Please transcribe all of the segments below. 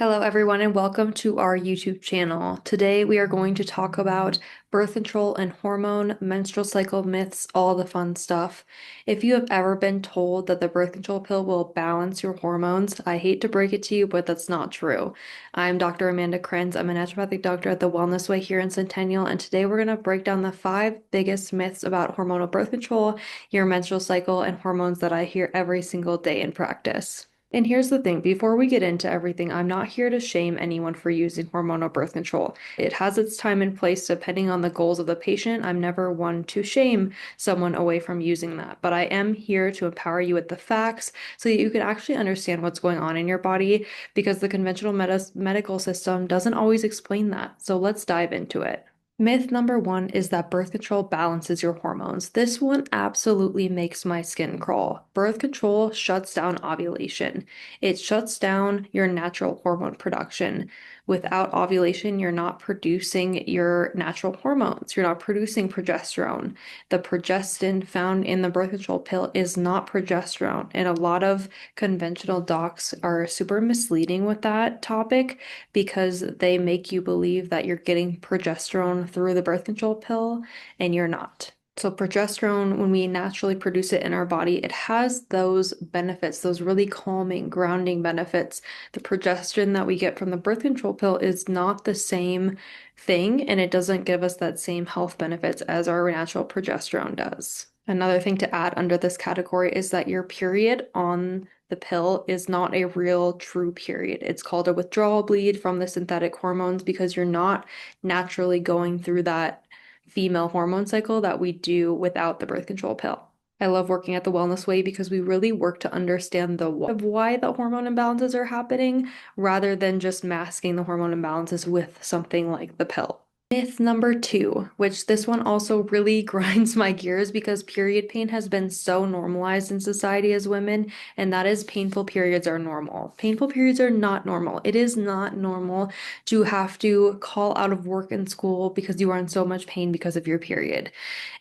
Hello, everyone, and welcome to our YouTube channel. Today, we are going to talk about birth control and hormone, menstrual cycle myths, all the fun stuff. If you have ever been told that the birth control pill will balance your hormones, I hate to break it to you, but that's not true. I'm Dr. Amanda Krenz. I'm a naturopathic doctor at the Wellness Way here in Centennial, and today we're going to break down the 5 biggest myths about hormonal birth control, your menstrual cycle, and hormones that I hear every single day in practice. And here's the thing, before we get into everything, I'm not here to shame anyone for using hormonal birth control. It has its time and place depending on the goals of the patient. I'm never one to shame someone away from using that, but I am here to empower you with the facts so that you can actually understand what's going on in your body because the conventional medical system doesn't always explain that. So let's dive into it. Myth number one is that birth control balances your hormones. This one absolutely makes my skin crawl. Birth control shuts down ovulation. It shuts down your natural hormone production. Without ovulation, you're not producing your natural hormones. You're not producing progesterone. The progestin found in the birth control pill is not progesterone. And a lot of conventional docs are super misleading with that topic because they make you believe that you're getting progesterone through the birth control pill and you're not. So progesterone, when we naturally produce it in our body, it has those benefits, those really calming, grounding benefits. The progesterone that we get from the birth control pill is not the same thing, and it doesn't give us that same health benefits as our natural progesterone does. Another thing to add under this category is that your period on the pill is not a real true period. It's called a withdrawal bleed from the synthetic hormones because you're not naturally going through that female hormone cycle that we do without the birth control pill. I love working at the Wellness Way because we really work to understand the why the hormone imbalances are happening rather than just masking the hormone imbalances with something like the pill. Myth number two, which this one also really grinds my gears because period pain has been so normalized in society as women, and that is painful periods are normal. Painful periods are not normal. It is not normal to have to call out of work and school because you are in so much pain because of your period.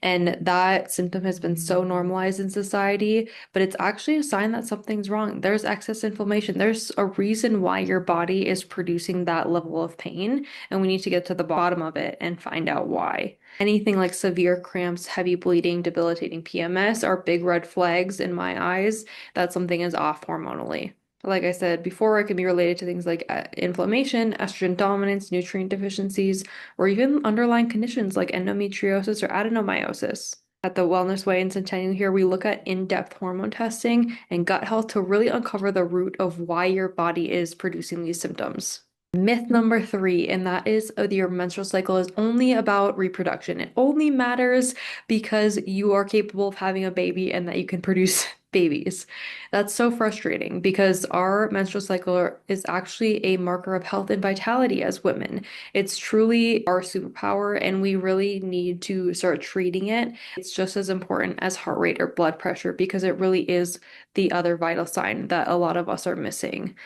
And that symptom has been so normalized in society, but it's actually a sign that something's wrong. There's excess inflammation. There's a reason why your body is producing that level of pain, and we need to get to the bottom of it and find out why. Anything like severe cramps, heavy bleeding, debilitating PMS are big red flags in my eyes that something is off hormonally. Like I said before, it can be related to things like inflammation, estrogen dominance, nutrient deficiencies, or even underlying conditions like endometriosis or adenomyosis. At the Wellness Way in Centennial here, we look at in-depth hormone testing and gut health to really uncover the root of why your body is producing these symptoms. Myth number three, and that is your menstrual cycle is only about reproduction. It only matters because you are capable of having a baby and that you can produce babies. That's so frustrating because our menstrual cycle is actually a marker of health and vitality as women. It's truly our superpower, and we really need to start treating it. It's just as important as heart rate or blood pressure because it really is the other vital sign that a lot of us are missing.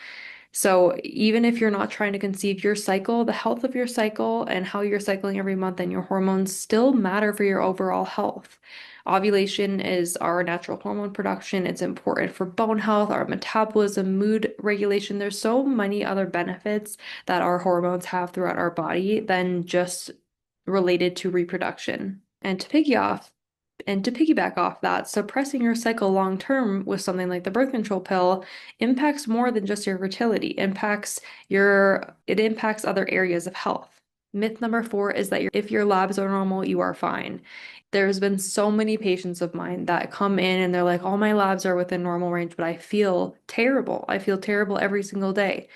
So even if you're not trying to conceive your cycle, the health of your cycle and how you're cycling every month and your hormones still matter for your overall health. Ovulation is our natural hormone production. It's important for bone health, our metabolism, mood regulation. There's so many other benefits that our hormones have throughout our body than just related to reproduction. And to piggyback off that, suppressing your cycle long term with something like the birth control pill impacts more than just your fertility. It impacts other areas of health. Myth number four is that if your labs are normal, you are fine. There's been so many patients of mine that come in and they're like, all my labs are within normal range, but I feel terrible. I feel terrible every single day.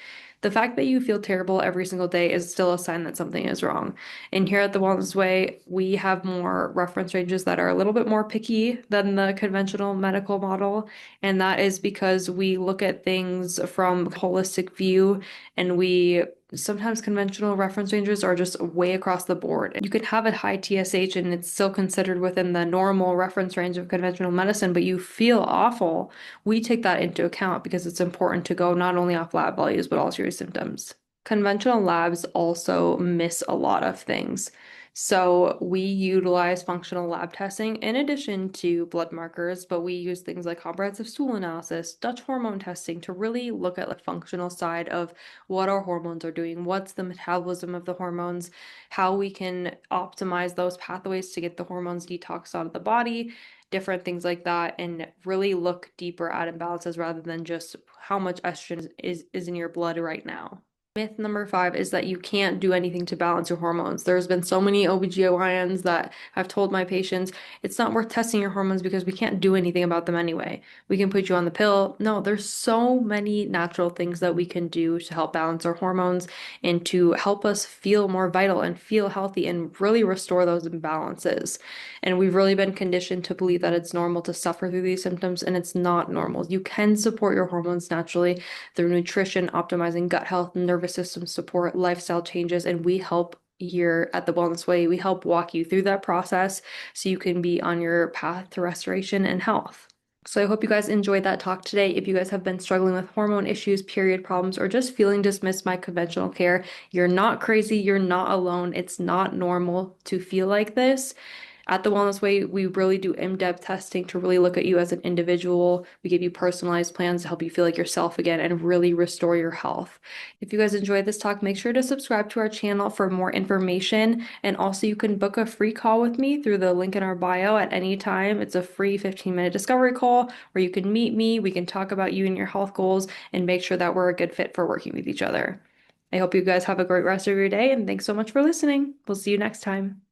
The fact that you feel terrible every single day is still a sign that something is wrong. And here at the Wellness Way, we have more reference ranges that are a little bit more picky than the conventional medical model. And that is because we look at things from a holistic view, and sometimes conventional reference ranges are just way across the board. You could have a high TSH and it's still considered within the normal reference range of conventional medicine, but you feel awful. We take that into account because it's important to go not only off lab values, but also your symptoms. Conventional labs also miss a lot of things. So we utilize functional lab testing in addition to blood markers, but we use things like comprehensive stool analysis, Dutch hormone testing to really look at the functional side of what our hormones are doing, what's the metabolism of the hormones, how we can optimize those pathways to get the hormones detoxed out of the body, different things like that, and really look deeper at imbalances rather than just how much estrogen is in your blood right now. Myth number 5 is that you can't do anything to balance your hormones. There's been so many OBGYNs that have told my patients it's not worth testing your hormones because we can't do anything about them anyway. We can put you on the pill. No, there's so many natural things that we can do to help balance our hormones and to help us feel more vital and feel healthy and really restore those imbalances. And we've really been conditioned to believe that it's normal to suffer through these symptoms, and it's not normal. You can support your hormones naturally through nutrition, optimizing gut health, nervous system support, lifestyle changes, and we help here at the Wellness Way. We help walk you through that process so you can be on your path to restoration and health. So I hope you guys enjoyed that talk today. If you guys have been struggling with hormone issues, period problems, or just feeling dismissed by conventional care, you're not crazy, you're not alone. It's not normal to feel like this. At the Wellness Way, we really do in-depth testing to really look at you as an individual. We give you personalized plans to help you feel like yourself again and really restore your health. If you guys enjoyed this talk, make sure to subscribe to our channel for more information. And also, you can book a free call with me through the link in our bio at any time. It's a free 15-minute discovery call where you can meet me. We can talk about you and your health goals and make sure that we're a good fit for working with each other. I hope you guys have a great rest of your day, and thanks so much for listening. We'll see you next time.